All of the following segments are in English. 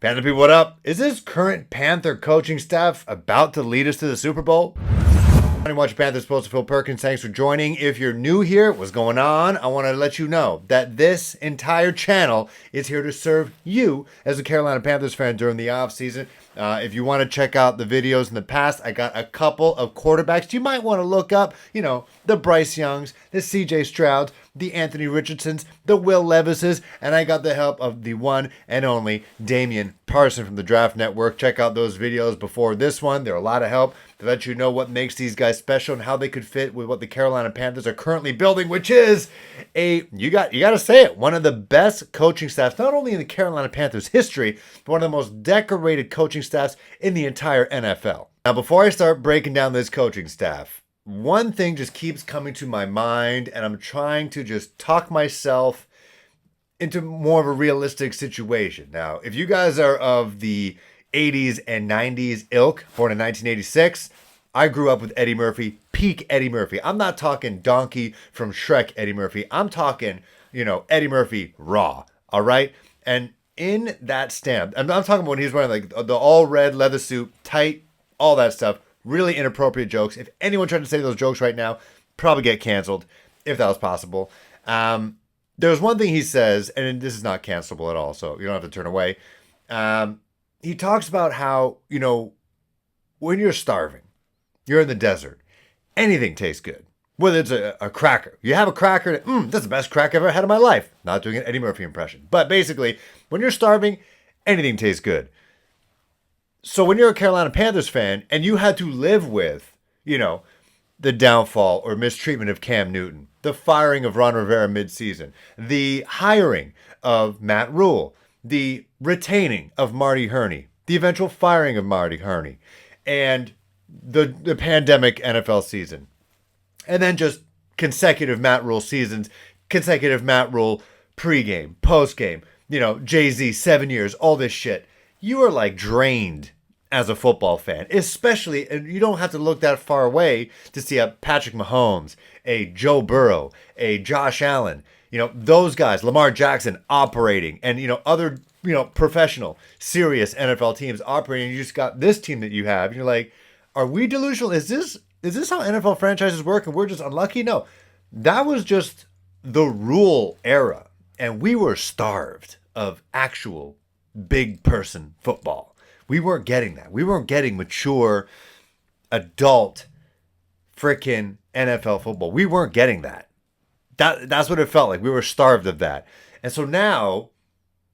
Panther people, what up? Is this current Panther coaching staff about to lead us to the Super Bowl? Morning, watch Panthers post Phil Perkins. Thanks for joining. If you're new here, what's going on? I want to let you know that this entire channel is here to serve you as a Carolina Panthers fan during the offseason. If you want to check out the videos in the past, I got a couple of quarterbacks you might want to look up. You know, the Bryce Youngs, the CJ Strouds, the Anthony Richardsons, the Will Levises, and I got the help of the one and only Damian Parson from the Draft Network. Check out those videos before this one. They're a lot of help to let you know what makes these guys special and how they could fit with what the Carolina Panthers are currently building, which is you got to say it, one of the best coaching staffs, not only in the Carolina Panthers history, but one of the most decorated coaching staffs in the entire NFL. Now, before I start breaking down this coaching staff, one thing just keeps coming to my mind, and I'm trying to just talk myself into more of a realistic situation. Now, if you guys are of the 80s and 90s ilk, born in 1986, I grew up with Eddie Murphy, peak Eddie Murphy. I'm not talking Donkey from Shrek Eddie Murphy. I'm talking, Eddie Murphy raw, all right? And in that stamp, I'm talking about when he was wearing like the all red leather suit, tight, all that stuff, really inappropriate jokes. If anyone tried to say those jokes right now, probably get canceled, if that was possible. There's one thing he says, and this is not cancelable at all, so you don't have to turn away. He talks about how, when you're starving, you're in the desert, anything tastes good. Whether it's a cracker. You have a cracker, that's the best cracker I've ever had in my life. Not doing an Eddie Murphy impression. But basically, when you're starving, anything tastes good. So when you're a Carolina Panthers fan, and you had to live with, the downfall or mistreatment of Cam Newton, the firing of Ron Rivera midseason, the hiring of Matt Rule, the retaining of Marty Hurney, the eventual firing of Marty Hurney, and the pandemic NFL season. And then just consecutive Matt Rule seasons, consecutive Matt Rule pregame, postgame, Jay-Z, 7 years, all this shit. You are like drained as a football fan, especially, and you don't have to look that far away to see a Patrick Mahomes, a Joe Burrow, a Josh Allen, those guys, Lamar Jackson operating, and, other, professional, serious NFL teams operating. You just got this team that you have, and you're like, are we delusional? Is this how NFL franchises work and we're just unlucky? No, that was just the Rule era, and we were starved of actual big person football. We weren't getting that. We weren't getting mature, adult, freaking NFL football. We weren't getting that. That's what it felt like. We were starved of that. And so now,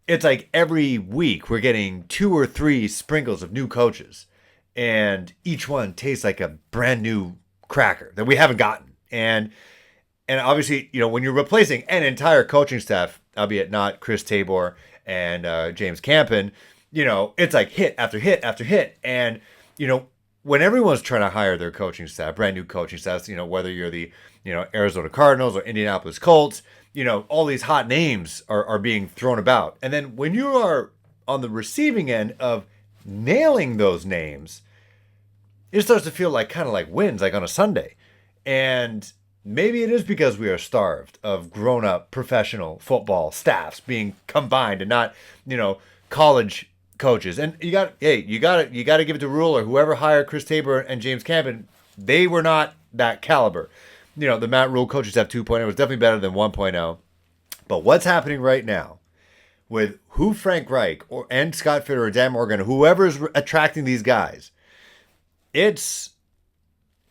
it's like every week we're getting 2 or 3 sprinkles of new coaches. And each one tastes like a brand new cracker that we haven't gotten. And obviously, when you're replacing an entire coaching staff, albeit not Chris Tabor and James Campen, it's like hit after hit after hit. And, when everyone's trying to hire their coaching staff, brand new coaching staffs, whether you're the, Arizona Cardinals or Indianapolis Colts, all these hot names are being thrown about. And then when you are on the receiving end of nailing those names, it starts to feel like kind of like wins, like on a Sunday. And maybe it is because we are starved of grown-up professional football staffs being combined and not, college coaches. And you got to give it to Rule or whoever hired Chris Tabor and James Campen. They were not that caliber. The Matt Rule coaching staff 2.0 was definitely better than 1.0. But what's happening right now with who Frank Reich and Scott Fitter or Dan Morgan, whoever is attracting these guys, it's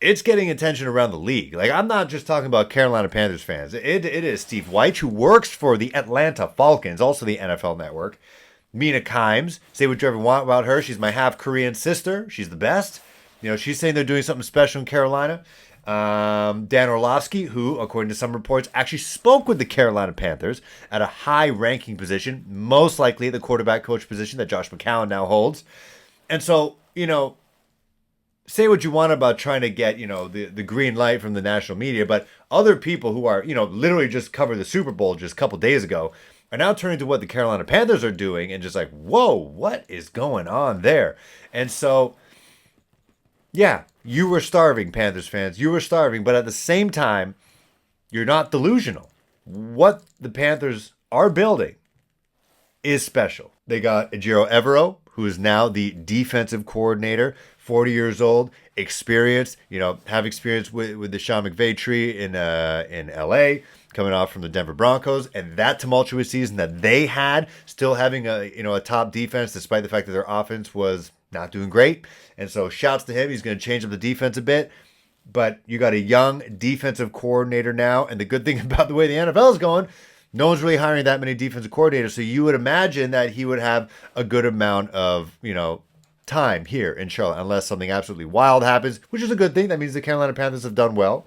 getting attention around the league. Like, I'm not just talking about Carolina Panthers fans. It is Steve Wyche, who works for the Atlanta Falcons, also the NFL Network. Mina Kimes, say what you ever want about her. She's my half-Korean sister. She's the best. She's saying they're doing something special in Carolina. Dan Orlovsky, who, according to some reports, actually spoke with the Carolina Panthers at a high-ranking position, most likely the quarterback coach position that Josh McCown now holds. And so, say what you want about trying to get, the green light from the national media, but other people who are, literally just covered the Super Bowl just a couple days ago are now turning to what the Carolina Panthers are doing and just like, whoa, what is going on there? And so, yeah, you were starving, Panthers fans. You were starving, but at the same time, you're not delusional. What the Panthers are building is special. They got Ejiro Evero, who is now the defensive coordinator, 40 years old, experienced, have experience with the Sean McVay tree in LA, coming off from the Denver Broncos, and that tumultuous season that they had, still having a top defense despite the fact that their offense was not doing great. And so shouts to him. He's going to change up the defense a bit. But you got a young defensive coordinator now, and the good thing about the way the NFL is going, no one's really hiring that many defensive coordinators. So you would imagine that he would have a good amount of, time here in Charlotte, unless something absolutely wild happens, which is a good thing. That means the Carolina Panthers have done well.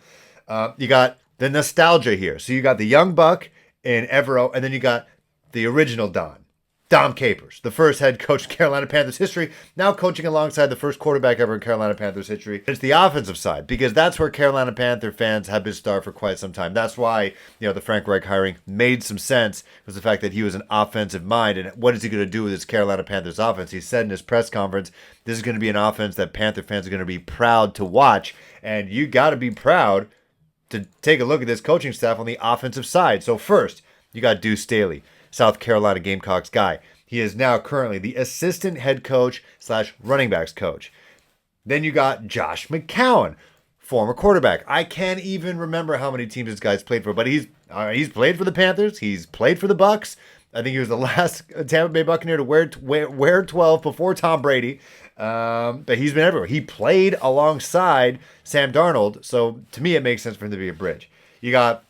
You got the nostalgia here. So you got the young buck in Evero, and then you got the original Dom Capers, the first head coach in Carolina Panthers history, now coaching alongside the first quarterback ever in Carolina Panthers history. It's the offensive side, because that's where Carolina Panther fans have been starved for quite some time. That's why, the Frank Reich hiring made some sense, was the fact that he was an offensive mind. And what is he going to do with his Carolina Panthers offense? He said in his press conference, this is going to be an offense that Panther fans are going to be proud to watch. And you got to be proud to take a look at this coaching staff on the offensive side. So first, you got Deuce Staley, South Carolina Gamecocks guy. He is now currently the assistant head coach / running backs coach. Then you got Josh McCown, former quarterback. I can't even remember how many teams this guy's played for, but he's played for the Panthers. He's played for the Bucks. I think he was the last Tampa Bay Buccaneer to wear 12 before Tom Brady. But he's been everywhere. He played alongside Sam Darnold, so to me it makes sense for him to be a bridge. You got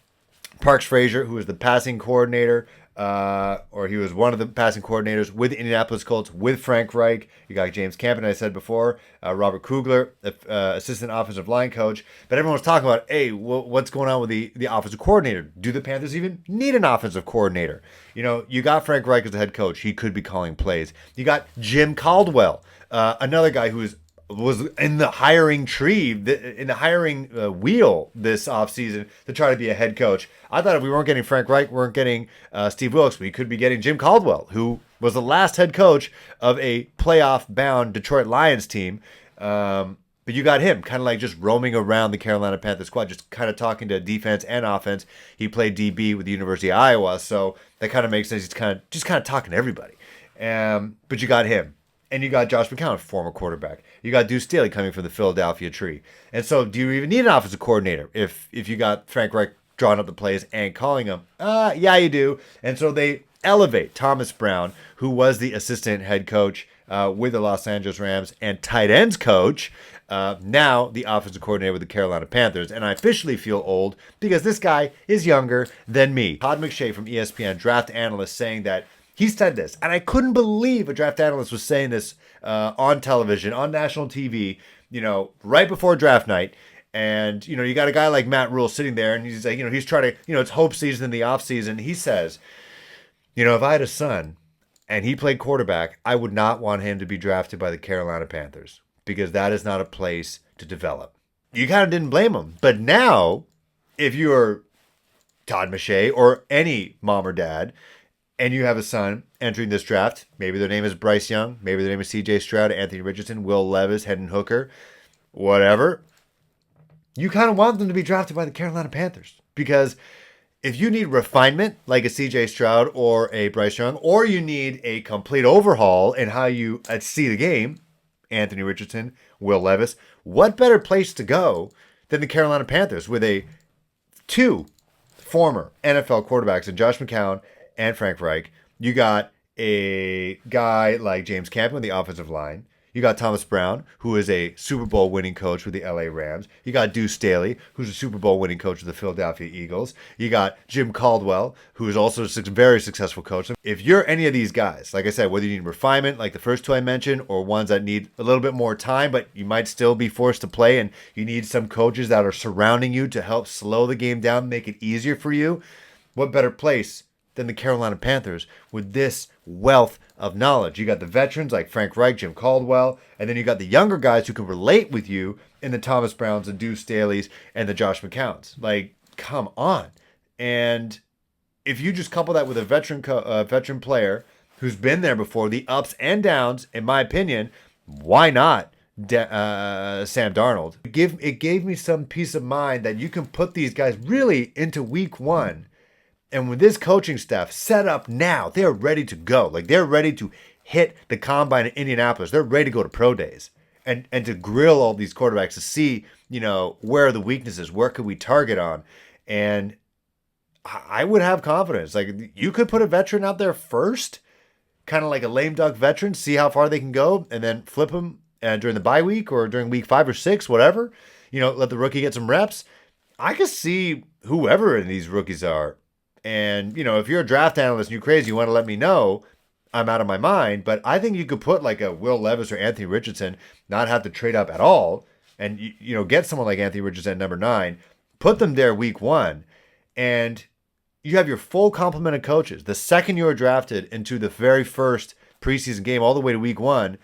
Parks Frazier, who is the passing coordinator, or he was one of the passing coordinators with the Indianapolis Colts with Frank Reich. You got James Campen, I said before, Robert Kugler, assistant offensive line coach. But everyone was talking about, hey, what's going on with the offensive coordinator? Do the Panthers even need an offensive coordinator? You got Frank Reich as the head coach. He could be calling plays. You got Jim Caldwell, another guy who was in the hiring tree, in the hiring wheel this offseason to try to be a head coach. I thought if we weren't getting Frank Reich, we weren't getting Steve Wilkes, we could be getting Jim Caldwell, who was the last head coach of a playoff-bound Detroit Lions team. But you got him kind of like just roaming around the Carolina Panthers squad, just kind of talking to defense and offense. He played DB with the University of Iowa, so that kind of makes sense. He's kind of talking to everybody. But you got him. And you got Josh McCown, former quarterback. You got Deuce Staley coming from the Philadelphia tree. And so do you even need an offensive coordinator if you got Frank Reich drawing up the plays and calling them? Yeah, you do. And so they elevate Thomas Brown, who was the assistant head coach with the Los Angeles Rams and tight ends coach, now the offensive coordinator with the Carolina Panthers. And I officially feel old because this guy is younger than me. Todd McShay from ESPN, draft analyst, saying that he said this, and I couldn't believe a draft analyst was saying this on television, on national TV, right before draft night. And, you got a guy like Matt Rule sitting there, and he's like, he's trying to, it's hope season in the offseason. He says, if I had a son and he played quarterback, I would not want him to be drafted by the Carolina Panthers because that is not a place to develop. You kind of didn't blame him. But now, if you're Todd McShay or any mom or dad, and you have a son entering this draft, maybe their name is Bryce Young, maybe their name is C.J. Stroud, Anthony Richardson, Will Levis, Hendon Hooker, whatever. You kind of want them to be drafted by the Carolina Panthers because if you need refinement like a C.J. Stroud or a Bryce Young, or you need a complete overhaul in how you see the game, Anthony Richardson, Will Levis, what better place to go than the Carolina Panthers with two former NFL quarterbacks in Josh McCown and Frank Reich. You got a guy like James Campen on the offensive line. You got Thomas Brown, who is a Super Bowl winning coach with the LA Rams. You got Deuce Staley, who's a Super Bowl winning coach with the Philadelphia Eagles. You got Jim Caldwell, who is also a very successful coach. If you're any of these guys, like I said, whether you need refinement, like the first two I mentioned, or ones that need a little bit more time, but you might still be forced to play, and you need some coaches that are surrounding you to help slow the game down, make it easier for you, what better place than the Carolina Panthers with this wealth of knowledge? You got the veterans like Frank Reich, Jim Caldwell, and then you got the younger guys who can relate with you in the Thomas Browns and Deuce Staley's and the Josh McCowns. Like, come on. And if you just couple that with a veteran player who's been there before, the ups and downs, in my opinion, why not Sam Darnold? It gave me some peace of mind that you can put these guys really into week one And with this coaching staff set up now, they're ready to go. Like, they're ready to hit the combine in Indianapolis. They're ready to go to pro days and to grill all these quarterbacks to see, where are the weaknesses? Where could we target on? And I would have confidence. Like, you could put a veteran out there first, kind of like a lame duck veteran, see how far they can go, and then flip them during the bye week or during week 5 or 6, whatever. Let the rookie get some reps. I could see whoever these rookies are. And, if you're a draft analyst and you're crazy, you want to let me know, I'm out of my mind. But I think you could put like a Will Levis or Anthony Richardson, not have to trade up at all, and, get someone like Anthony Richardson at number 9, put them there week 1, and you have your full complement of coaches. The second you are drafted into the very first preseason game all the way to week 1,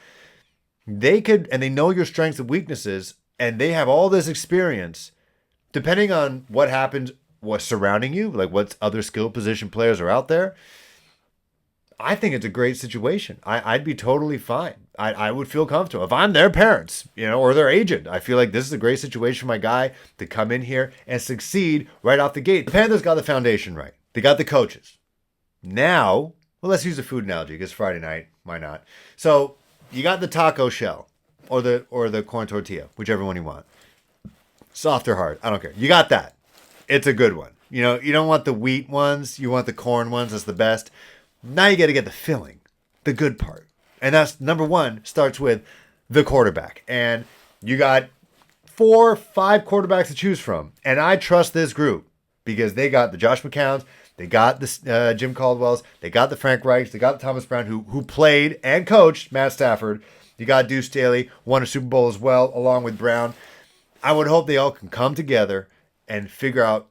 they know your strengths and weaknesses, and they have all this experience. Depending on what happens, what's surrounding you, like what other skill position players are out there, I think it's a great situation. I'd be totally fine. I would feel comfortable. If I'm their parents, or their agent, I feel like this is a great situation for my guy to come in here and succeed right off the gate. The Panthers got the foundation right. They got the coaches. Now, let's use a food analogy because Friday night, why not? So you got the taco shell or the corn tortilla, whichever one you want. Soft or hard, I don't care. You got that. It's a good one. You don't want the wheat ones. You want the corn ones. That's the best. Now you got to get the filling, the good part. And that's number 1, starts with the quarterback. And you got 4, 5 quarterbacks to choose from. And I trust this group because they got the Josh McCowns, they got the Jim Caldwells, they got the Frank Reichs, they got the Thomas Brown who played and coached Matt Stafford. You got Deuce Staley, won a Super Bowl as well, along with Brown. I would hope they all can come together and figure out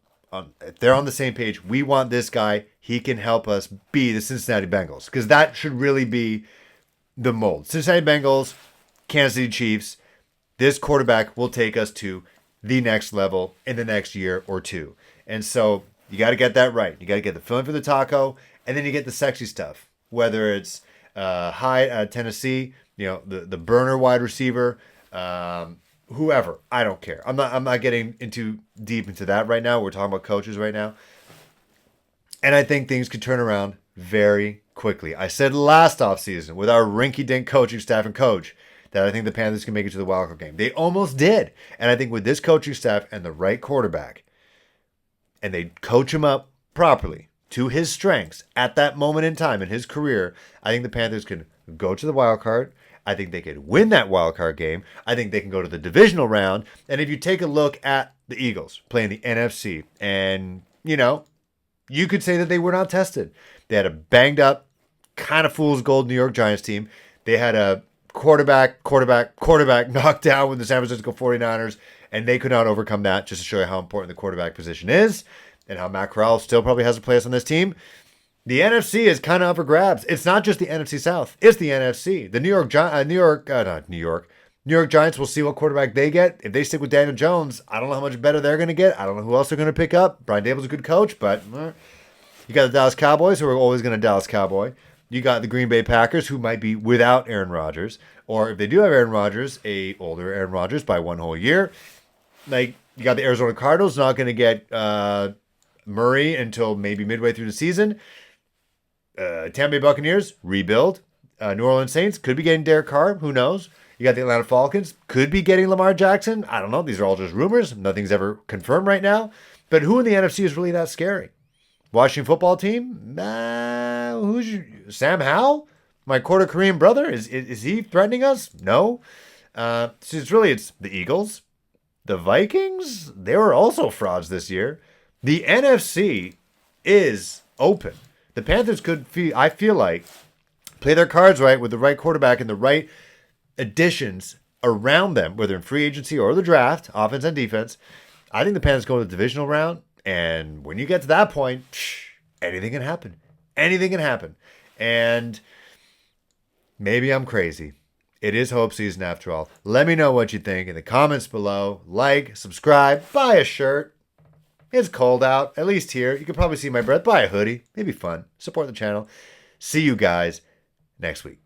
if they're on the same page. We want this guy. He can help us be the Cincinnati Bengals, because that should really be the mold. Cincinnati Bengals, Kansas City Chiefs. This quarterback will take us to the next level in the next year or 2. And so you got to get that right. You got to get the filling for the taco, and then you get the sexy stuff, whether it's high Tennessee, the burner wide receiver, whoever. I don't care. I'm not getting deep into that right now. We're talking about coaches right now. And I think things could turn around very quickly. I said last offseason with our rinky-dink coaching staff and coach that I think the Panthers can make it to the wildcard game. They almost did. And I think with this coaching staff and the right quarterback, and they coach him up properly to his strengths at that moment in time in his career, I think the Panthers can go to the wild card. I think they could win that wild card game. I think they can go to the divisional round. And if you take a look at the Eagles playing the NFC, and, you could say that they were not tested. They had a banged up, kind of fool's gold New York Giants team. They had a quarterback knocked down with the San Francisco 49ers, and they could not overcome that, just to show you how important the quarterback position is and how Matt Corral still probably has a place on this team. The NFC is kind of up for grabs. It's not just the NFC South. It's the NFC. The New York Giants will see what quarterback they get. If they stick with Daniel Jones, I don't know how much better they're going to get. I don't know who else they're going to pick up. Brian Dable's a good coach, but you got the Dallas Cowboys, who are always going to Dallas Cowboy. You got the Green Bay Packers, who might be without Aaron Rodgers. Or if they do have Aaron Rodgers, a older Aaron Rodgers by 1 whole year. Like, you got the Arizona Cardinals, not going to get Murray until maybe midway through the season. Tampa Bay Buccaneers, rebuild. New Orleans Saints could be getting Derek Carr. Who knows? You got the Atlanta Falcons, could be getting Lamar Jackson. I don't know. These are all just rumors. Nothing's ever confirmed right now. But who in the NFC is really that scary? Washington football team? Sam Howell? My quarter Korean brother? Is he threatening us? No. So it's the Eagles. The Vikings? They were also frauds this year. The NFC is open. The Panthers could, I feel like, play their cards right with the right quarterback and the right additions around them, whether in free agency or the draft, offense and defense. I think the Panthers go to the divisional round, and when you get to that point, anything can happen. Anything can happen. And maybe I'm crazy. It is hope season after all. Let me know what you think in the comments below. Like, subscribe, buy a shirt. It's cold out, at least here. You can probably see my breath. Buy a hoodie. It'd be fun. Support the channel. See you guys next week.